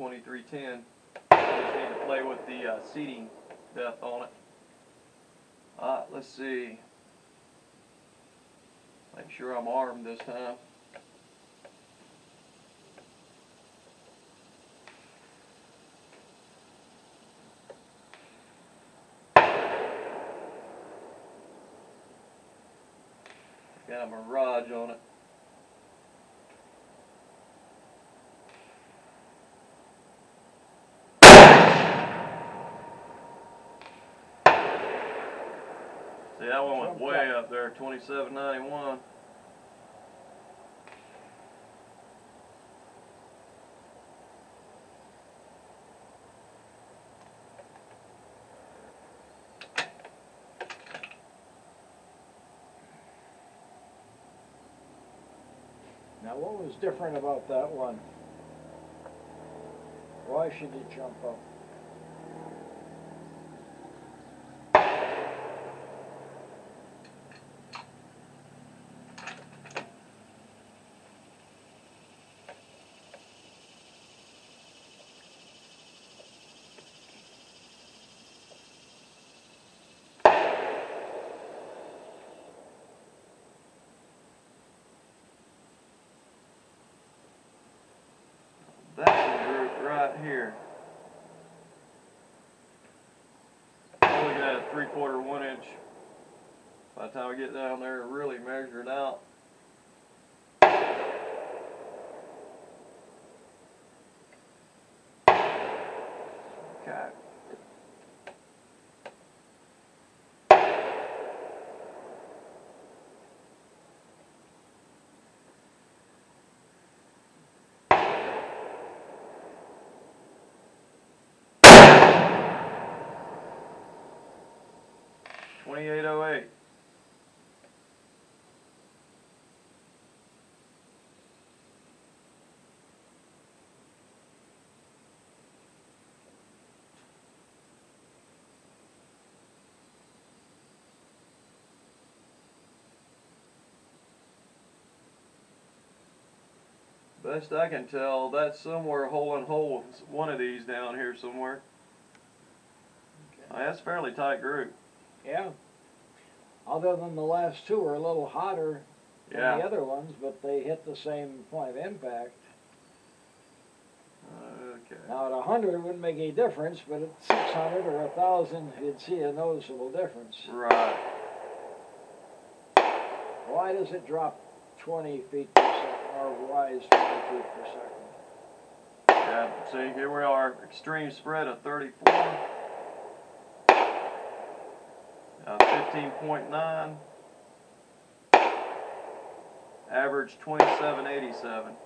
2310. Just need to play with the seating depth on it. Alright, let's see. Make sure I'm armed this time. Got a Mirage on it. See, that one went way up there, 2791. Now, what was different about that one? Why should it jump up? That's the group right here. I'm looking at a 3/4 1 inch. By the time I get down there and really measure it out. Okay. $28.08. Best I can tell, that's somewhere hole in hole, one of these down here somewhere. Okay. That's a fairly tight group. Yeah. Other than the last two are a little hotter than the other ones, but they hit the same point of impact. Okay. Now at 100 it wouldn't make any difference, but at 600 or 1,000 you'd see a noticeable difference. Right. Why does it drop 20 feet per second, or rise 20 feet per second? Yeah, see, here we are, extreme spread of 34. 15.9. Average 2787.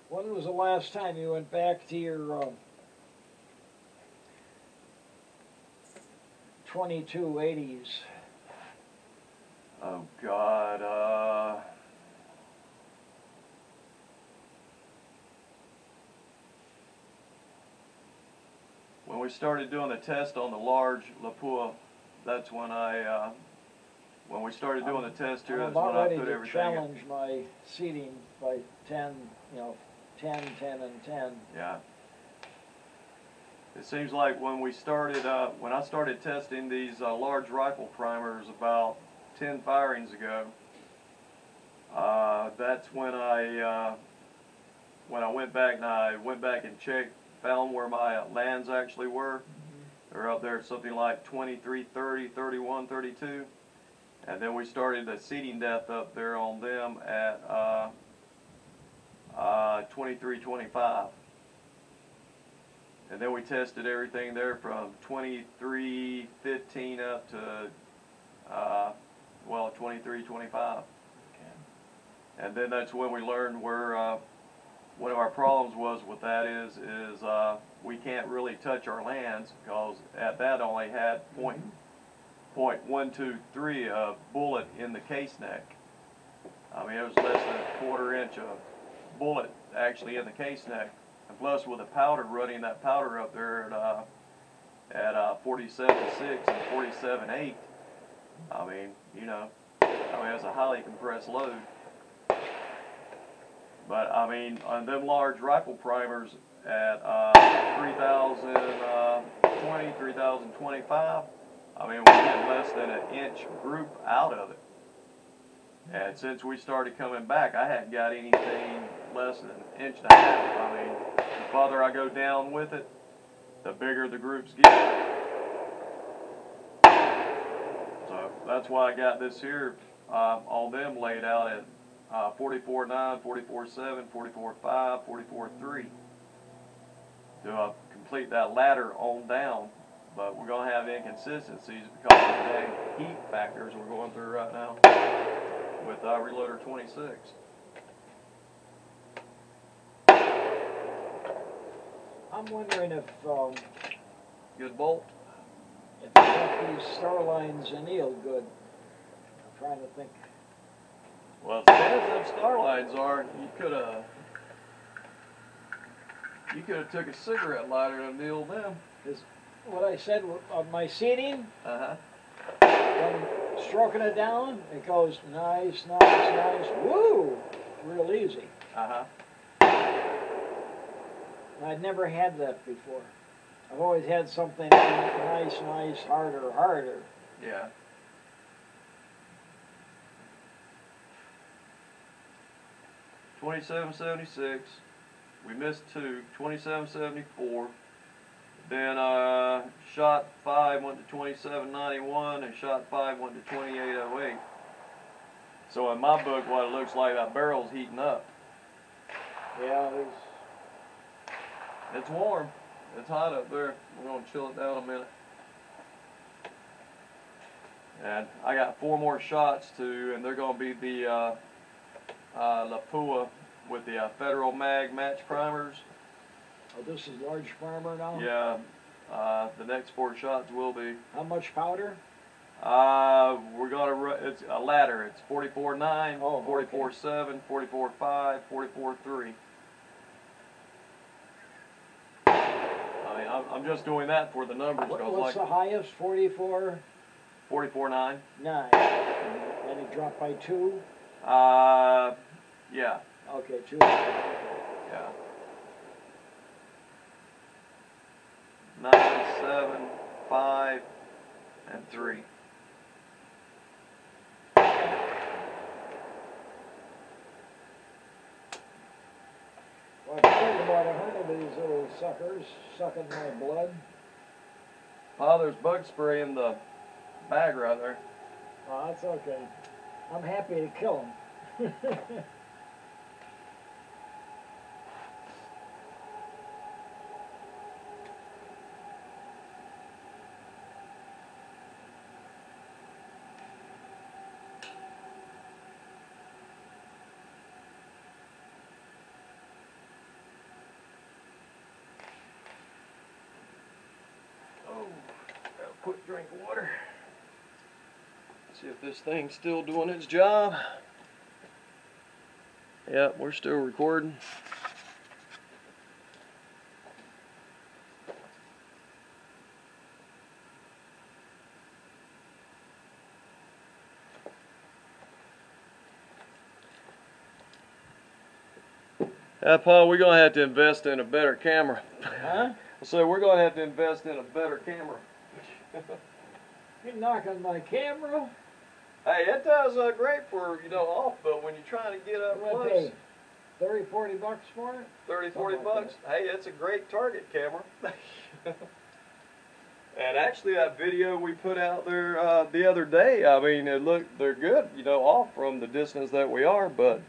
When was the last time you went back to your 2280s? Oh God, when we started doing the test on the large Lapua, that's when when we started doing the test here, that's when I put everything in. I'm about ready to challenge my seating by 10, 10, 10, and 10. Yeah. It seems like when we started, when I started testing these large rifle primers about 10 firings ago, that's when I went back and checked, found where my lands actually were. They're up there at something like 23, 30, 31, 32. And then we started the seating depth up there on them at 23, 25. And then we tested everything there from 23.15 up to, well, 23.25. Okay. And then that's when we learned where one of our problems was with that is we can't really touch our lands, because at that only had .123 bullet in the case neck. I mean, it was less than a 1/4 inch of bullet actually in the case neck. And plus with the powder, running that powder up there at 47.6 and 47.8, I mean, you know, it's a highly compressed load. But I mean, on them large rifle primers at 3020, 3025, I mean, we get less than an inch group out of it. And since we started coming back, I hadn't got anything less than an inch and a half. I mean, the farther I go down with it, the bigger the groups get. So that's why I got this here on them laid out at 44.9, 44.7, 44.5, 44.3 to complete that ladder on down. But we're going to have inconsistencies because of the dang heat factors we're going through right now with Reloader 26. I'm wondering if Good bolt? if you got these star lines annealed good. I'm trying to think. Well, as bad as them star lines are, you could have took a cigarette lighter and nailed them. Is what I said on my seating, Uh-huh. when stroking it down, it goes nice, nice, nice, woo, real easy. Uh-huh. I'd never had that before. I've always had something nice, nice, harder, harder. Yeah. $27.76. We missed 2. $27.74. Then shot 5 went to $27.91, and shot 5 went to $28.08. So in my book, what it looks like, that barrel's heating up. Yeah, It's warm. It's hot up there. We're gonna chill it down a minute. And I got 4 more shots and they're gonna be the Lapua with the Federal Mag match primers. oh, this is large primer now? Yeah, the next 4 shots will be. How much powder? We're gonna run. It's a ladder. It's 44.9, Oh, 44.7, 44.5, 44.3. I mean, I'm just doing that for the numbers. What's the highest? 44? 44.9. 9. And it dropped by 2? Yeah. Okay, 2. Yeah. 9, 7, 5, and 3. Well, I've killed about 100 of these little suckers, sucking my blood. Oh, there's bug spray in the bag right there. Oh, that's okay. I'm happy to kill them. Oh, got a quick drink of water. See if this thing's still doing its job. Yep, we're still recording. Paul, we're going to have to invest in a better camera. Huh? So we're going to have to invest in a better camera. You're knocking my camera? Hey, it does great for, off, but when you're trying to get up What close, pay? 30, 40 bucks for it? 30, 40 Something like bucks. Hey, it's a great target camera. And actually, that video we put out there the other day, I mean, they're good, off from the distance that we are, but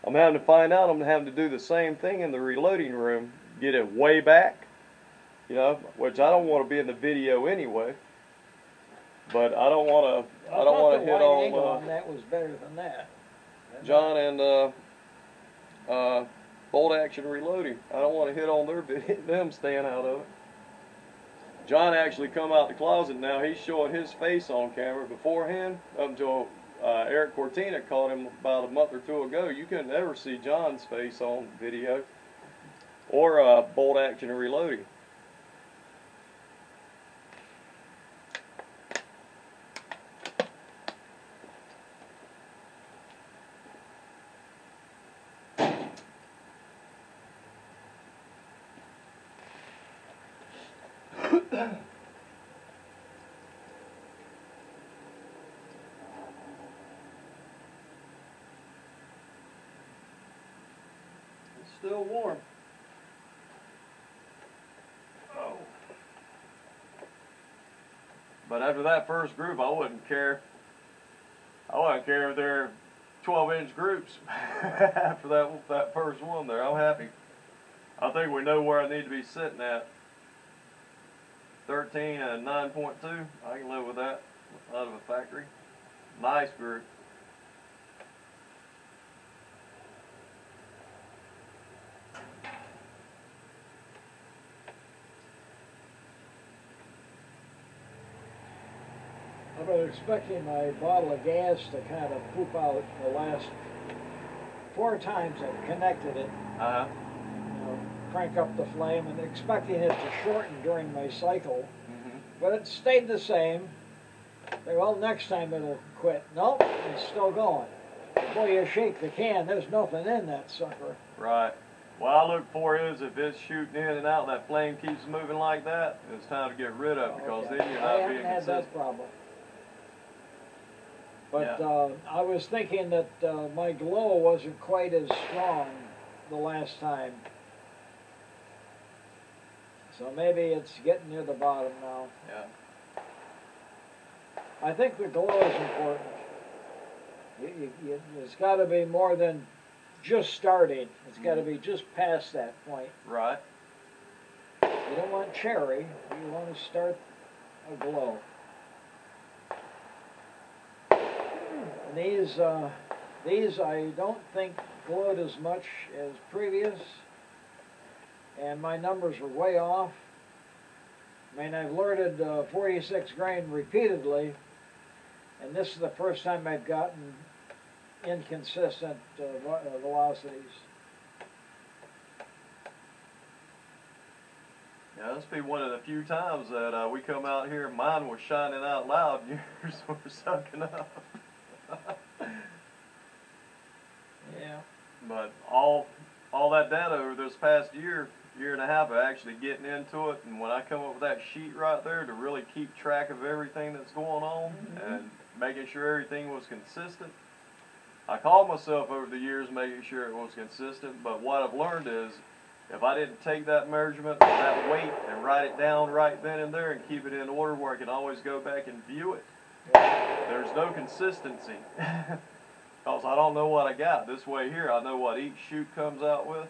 I'm having to find out I'm having to do the same thing in the reloading room, get it way back, which I don't want to be in the video anyway. But I don't want to hit the wide angle on on that was better than that. John and Bolt Action Reloading. I don't want to hit on them staying out of it. John actually come out the closet now. He's showing his face on camera. Beforehand, up until Eric Cortina caught him about a month or two ago. You couldn't ever see John's face on video or bolt action and reloading. Still warm. Oh. But after that first group, I wouldn't care. I wouldn't care if they're 12-inch groups. After that first one there, I'm happy. I think we know where I need to be sitting at. 13 and 9.2. I can live with that out of a factory. Nice group. I've been expecting my bottle of gas to kind of poop out the last 4 times I've connected it. Uh-huh. You know, crank up the flame and expecting it to shorten during my cycle. Mm-hmm. But it stayed the same. Well, next time it'll quit. Nope, it's still going. Boy, you shake the can, there's nothing in that sucker. Right. What I look for is if it's shooting in and out and that flame keeps moving like that, it's time to get rid of it because Okay. then you're not being I haven't had consistent. that problem. But Yeah. I was thinking that my glow wasn't quite as strong the last time. So maybe it's getting near the bottom now. Yeah. I think the glow is important. It's got to be more than just starting. It's got to be just past that point. Right. You don't want cherry. You want to start a glow. And these I don't think glowed as much as previous, and my numbers were way off. I mean, I've alerted 46 grain repeatedly, and this is the first time I've gotten inconsistent velocities. Yeah, this be one of the few times that we come out here, mine was shining out loud, and yours were sucking up. Yeah. But all that data over this past year and a half of actually getting into it, and when I come up with that sheet right there to really keep track of everything that's going on and making sure everything was consistent, I called myself over the years making sure it was consistent, but what I've learned is if I didn't take that measurement or that weight and write it down right then and there and keep it in order where I can always go back and view it, there's no consistency. Because I don't know what I got. This way here, I know what each chute comes out with.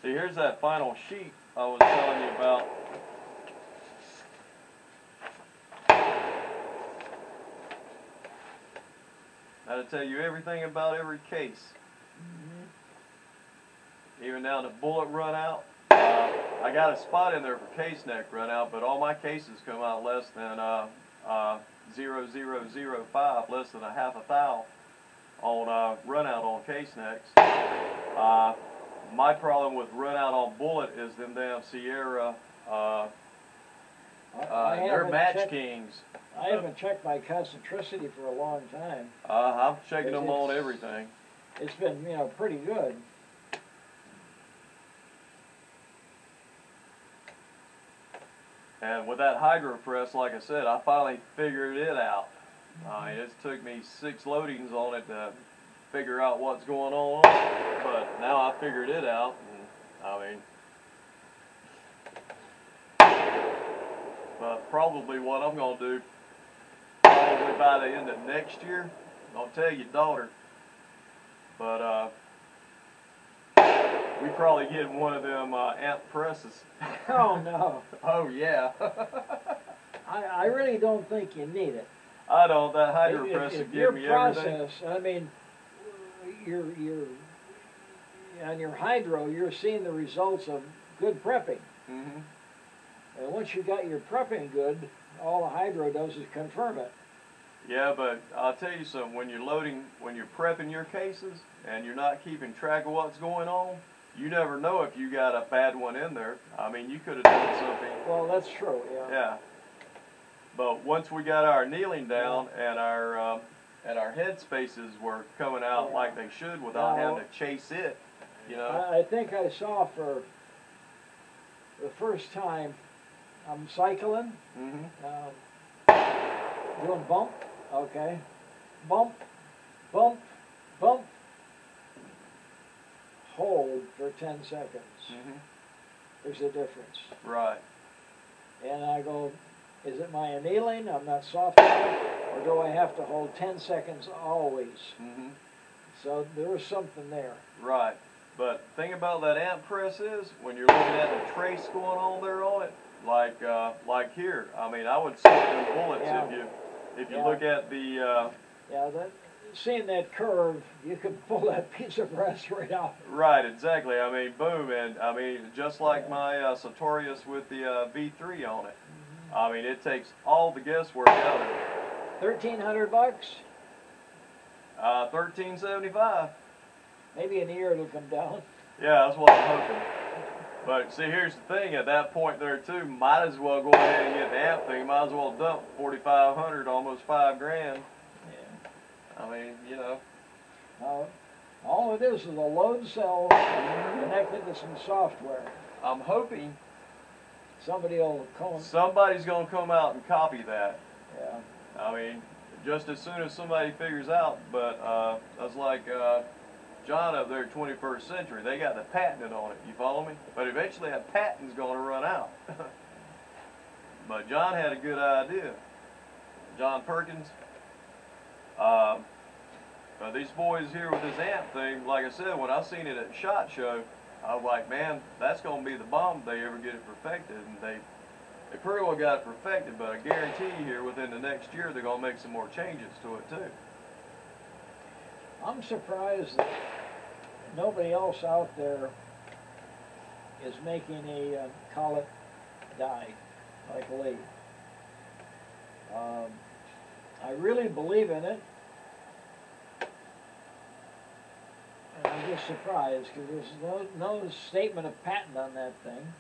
See, here's that final sheet I was telling you about. That'll tell you everything about every case. Even down to bullet run out. I got a spot in there for case neck run out, but all my cases come out less than 0.0005, less than a half a thou on run out on case necks. My problem with run out on bullet is them damn Sierra. They're match kings. I haven't checked my concentricity for a long time. I'm checking them on everything. It's been, you know, pretty good. And with that hydro press, like I said, I finally figured it out. It took me 6 loadings on it to figure out what's going on, but now I figured it out, and I mean, but probably what I'm going to do, probably by the end of next year, I'll tell your daughter, but we probably get one of them amp presses. Oh, no. Oh, yeah. I really don't think you need it. I don't. That hydro press will give me everything. I mean, you're on your hydro, you're seeing the results of good prepping. And once you got your prepping good, all the hydro does is confirm it. Yeah, but I'll tell you something, when you're loading, when you're prepping your cases and you're not keeping track of what's going on, you never know if you got a bad one in there. I mean, you could have done something. Well, that's true, yeah. Yeah. But once we got our kneeling down and our head spaces were coming out like they should without having to chase it, you know. I think I saw for the first time, I'm cycling, doing bump, okay, bump, bump, bump, hold for 10 seconds. There's a difference. Right. And I go, is it my annealing? I'm not soft enough, or do I have to hold 10 seconds always? So there was something there. Right. But the thing about that amp press is, when you're looking at the trace going on there on it, like here, I mean, I would see it in bullets if you look at the seeing that curve, you could pull that piece of brass right out. Right, exactly. I mean, boom, and I mean, just like my Sartorius with the V3 on it. I mean, it takes all the guesswork out of it. $1,300? $13.75. Maybe in a year it'll come down. Yeah, that's what I'm hoping. But see, here's the thing. At that point there too, might as well go ahead and get the amp thing. Might as well dump $4,500, almost $5 grand. I mean, you know. All it is a load cell connected to some software. I'm hoping somebody's going to come out and copy that. Yeah. I mean, just as soon as somebody figures out. But that's like John up there, 21st Century. They got the patent on it. You follow me? But eventually that patent's going to run out. But John had a good idea. John Perkins. These boys here with this amp thing, like I said, when I seen it at SHOT Show, I was like, man, that's going to be the bomb if they ever get it perfected. And they pretty well got it perfected, but I guarantee you here within the next year they're going to make some more changes to it too. I'm surprised that nobody else out there is making a collet die like Lee. I really believe in it. And I'm just surprised because there's no statement of patent on that thing.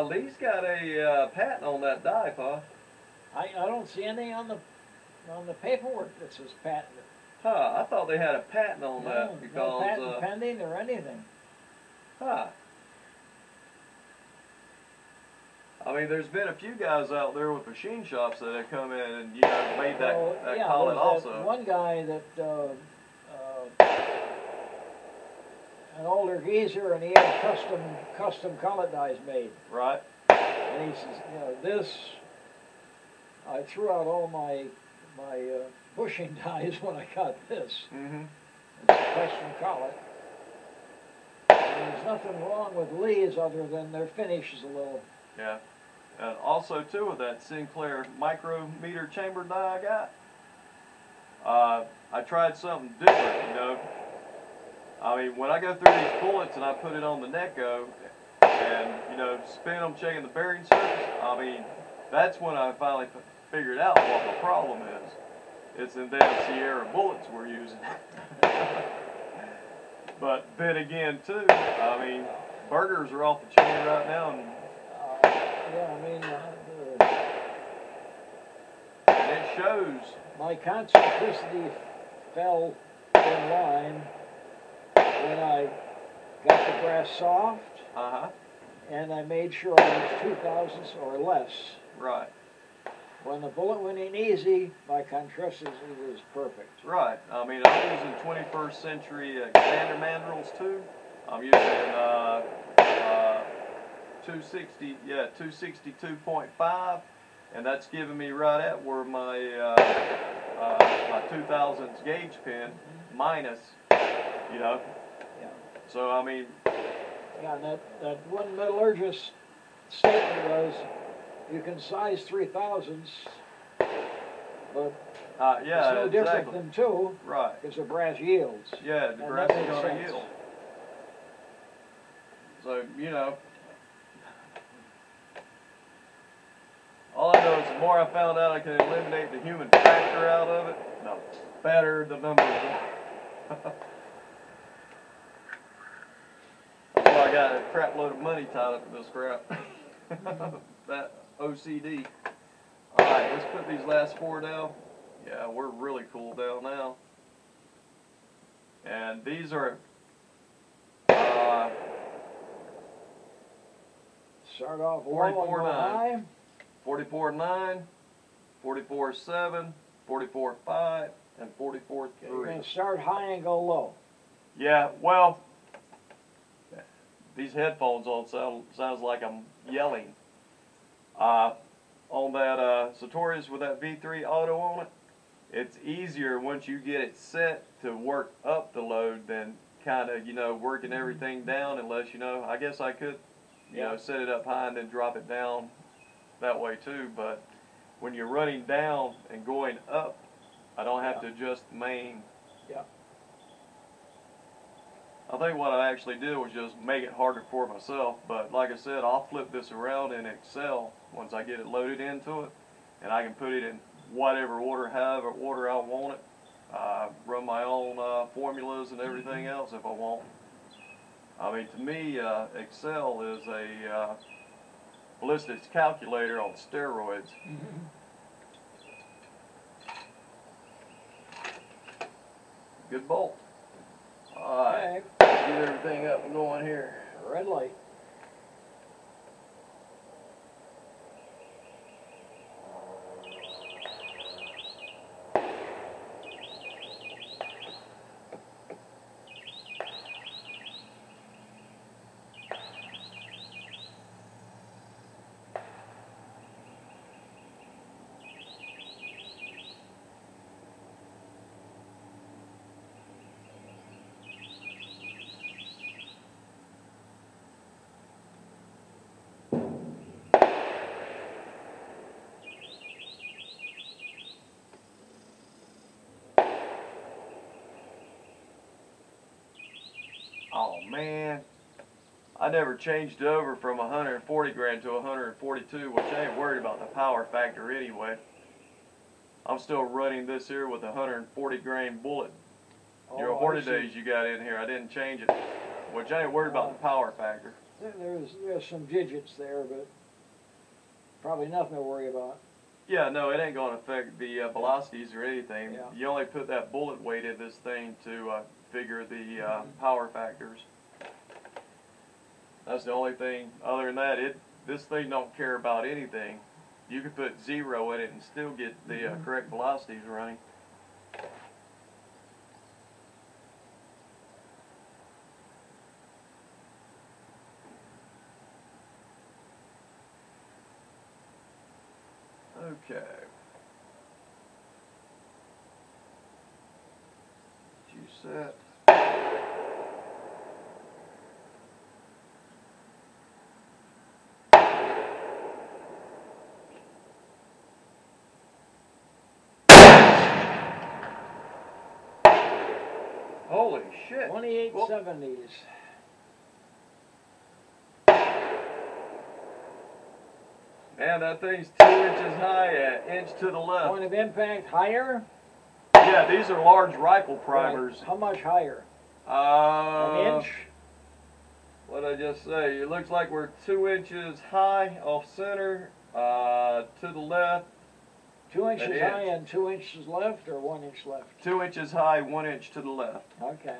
Lee's got a patent on that die, Pa. I don't see anything on the paperwork that says patent. Huh, I thought they had a patent on that because no patent pending or anything. Huh. I mean, there's been a few guys out there with machine shops that have come in and made that collet also. That one guy that an older geezer, and he had custom collet dies made. Right. And he says, this. I threw out all my bushing dies when I got this. It's a custom collet. And there's nothing wrong with Lee's other than their finish is a little. Yeah. And also too with that Sinclair micrometer chamber die I got, I tried something different, I mean, when I go through these bullets and I put it on the Necco and, spin them, checking the bearing surface, I mean, that's when I finally figured out what the problem is. It's in them Sierra bullets we're using. But then again, too, I mean, burgers are off the chain right now. And and it shows. My concentricity fell in line when I got the brass soft, and I made sure I was 2 thousandths or less. Right. When the bullet went in easy, my concentricity was perfect. Right. I mean, I'm using 21st Century standard mandrels too. I'm using 262.5, and that's giving me right at where my 2 thousandths gauge pin minus, Yeah. So I mean. Yeah, and that one metallurgist statement was, you can size 3 thousandths, but it's no different than 2. Right. Because the brass yields. Yeah, the brass is going to yield. So, all I know is the more I found out I can eliminate the human factor out of it, the better the numbers were. That's why I got a crap load of money tied up in this crap. That OCD. Alright, let's put these last 4 down. Yeah, we're really cool down now. And these are start off low and go high. 44.9, 44.7, 44.5, and 44.3. Okay, you're going to start high and go low. Yeah, well, these headphones all sounds like I'm yelling. On that Sartorius with that V3 auto on it, it's easier once you get it set to work up the load than kind of, you know, working everything down, unless, you know, I guess I could, you know, set it up high and then drop it down that way too, but when you're running down and going up, I don't have to adjust the main. Yeah. I think what I actually did was just make it harder for myself, but like I said, I'll flip this around in Excel once I get it loaded into it, and I can put it in whatever order, however order I want it. Run my own formulas and everything else if I want. I mean, to me, Excel is a ballistics calculator on steroids. Good bolt. Alright, get everything up and going here. Red light. Oh man, I never changed it over from 140 grain to 142, which I ain't worried about the power factor anyway. I'm still running this here with a 140 grain bullet. Your Horta days you got in here, I didn't change it, which I ain't worried about the power factor. There's some digits there, but probably nothing to worry about. Yeah, no, it ain't going to affect the velocities or anything. Yeah. You only put that bullet weight in this thing to figure the power factors. That's the only thing. Other than that, this thing don't care about anything. You can put 0 in it and still get the correct velocities running. Okay. You set. Holy shit. 2870s. Man, that thing's 2 inches high, an inch to the left. Point of impact higher? Yeah, these are large rifle primers. Right. How much higher? An inch? What did I just say? It looks like we're 2 inches high off center, to the left. 2 inches high and 2 inches left, or 1 inch left? 2 inches high, 1 inch to the left. Okay.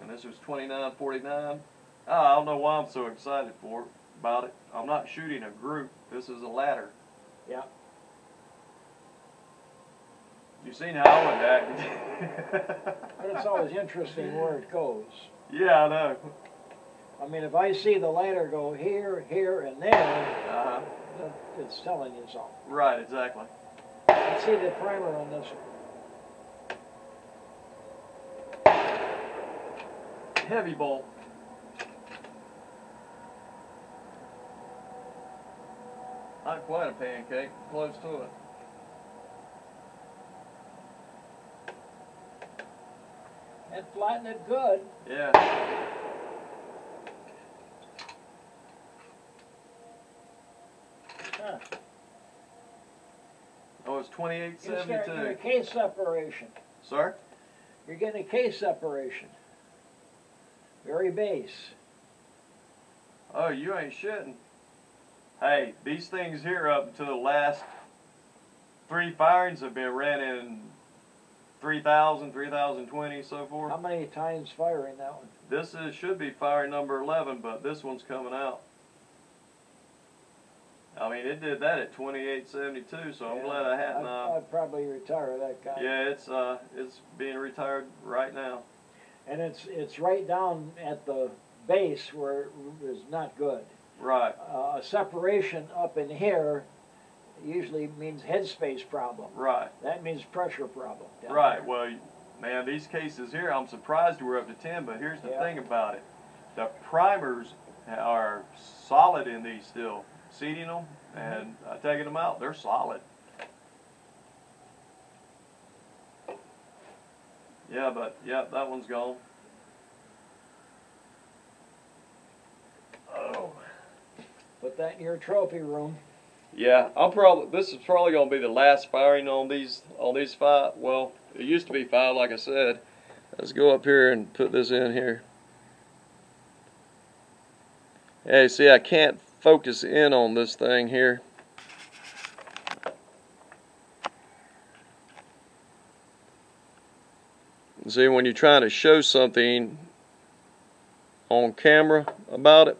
And this was 29.49. I don't know why I'm so excited about it. I'm not shooting a group. This is a ladder. Yeah. You've seen how I would act. But it's always interesting where it goes. Yeah, I know. I mean, if I see the ladder go here, here, and there, it's telling you something. Right, exactly. Let's see the primer on this one. Heavy bolt. Not quite a pancake, close to it. That flattened it good. Yeah. You're 2872. getting a case separation. Sir? You're getting a case separation. Very base. Oh, you ain't shitting. Hey, these things here up until the last 3 firings have been ran in 3,000, 3,020, so forth. How many times firing that one? This should be firing number 11, but this one's coming out. I mean, it did that at 2872, so I'm glad I hadn't. I'd probably retire that guy. Yeah, it's being retired right now. And it's right down at the base where it is not good. Right. A separation up in here usually means headspace problem. Right. That means pressure problem. Right. Well, man, these cases here, I'm surprised we're up to 10, but here's the thing about it. The primers are solid in these still. Seating them and taking them out, they're solid. Yeah, but, that one's gone. Oh. Put that in your trophy room. Yeah, this is probably going to be the last firing on these 5. Well, it used to be 5, like I said. Let's go up here and put this in here. Hey, see, I can't focus in on this thing here. See, when you're trying to show something on camera about it,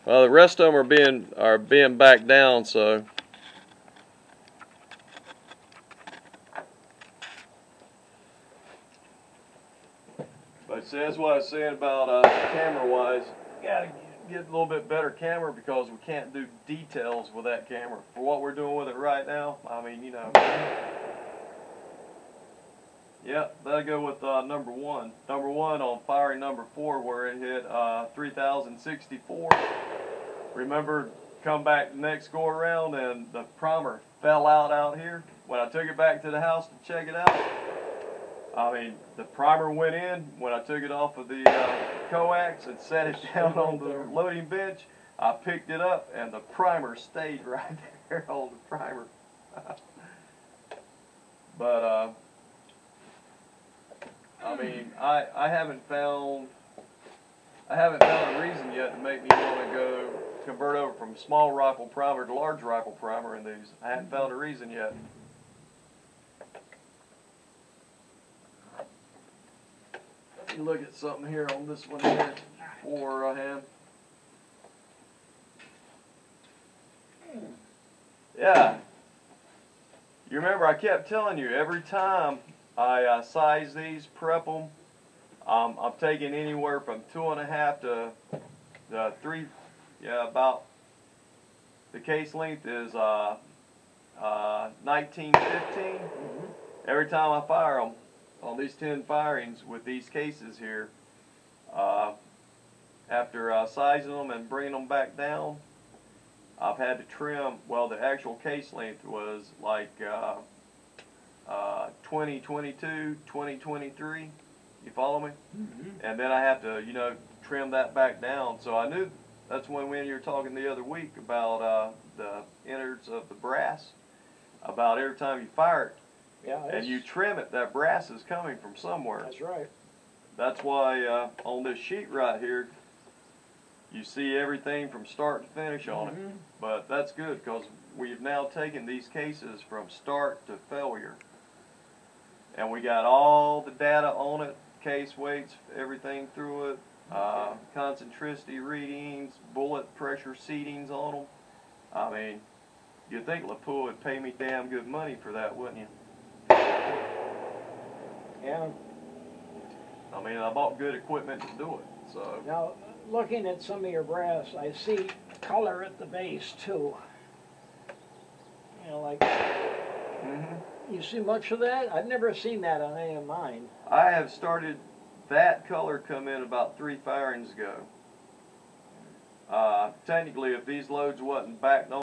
well, the rest of them are being back down, so. But see, that's what I was saying about camera-wise. You gotta get a little bit better camera because we can't do details with that camera. For what we're doing with it right now, I mean, you know. Yep, that'll go with number 1. Number 1 on firing number 4 where it hit 3,064. Remember, come back the next go around and the primer fell out here. When I took it back to the house to check it out, I mean, the primer went in. When I took it off of the coax and set it down on the loading bench, I picked it up and the primer stayed right there on the primer. But I mean, I haven't found a reason yet to make me want to go convert over from small rifle primer to large rifle primer in these. I haven't found a reason yet. Let me look at something here on this one here beforehand. Yeah. You remember I kept telling you every time I size these, prep them, I'm taking anywhere from 2.5 to 3. Yeah, about the case length is 1915. Every time I fire them on these 10 firings with these cases here, after sizing them and bringing them back down, I've had to trim. Well, the actual case length was like 2022, 2023. You follow me? And then I have to, you know, trim that back down. So I knew that's when you were talking the other week about the innards of the brass. About every time you fire it, and you trim it, that brass is coming from somewhere. That's right. That's why on this sheet right here, you see everything from start to finish on it. But that's good because we've now taken these cases from start to failure. And we got all the data on it, case weights, everything through it, concentricity readings, bullet pressure seatings on them. I mean, you'd think Lapua would pay me damn good money for that, wouldn't you? Yeah. I mean, I bought good equipment to do it, so. Now, looking at some of your brass, I see color at the base too. You know, like, you see much of that? I've never seen that on any of mine. I have started that color come in about 3 firings ago. Technically, if these loads wasn't backed on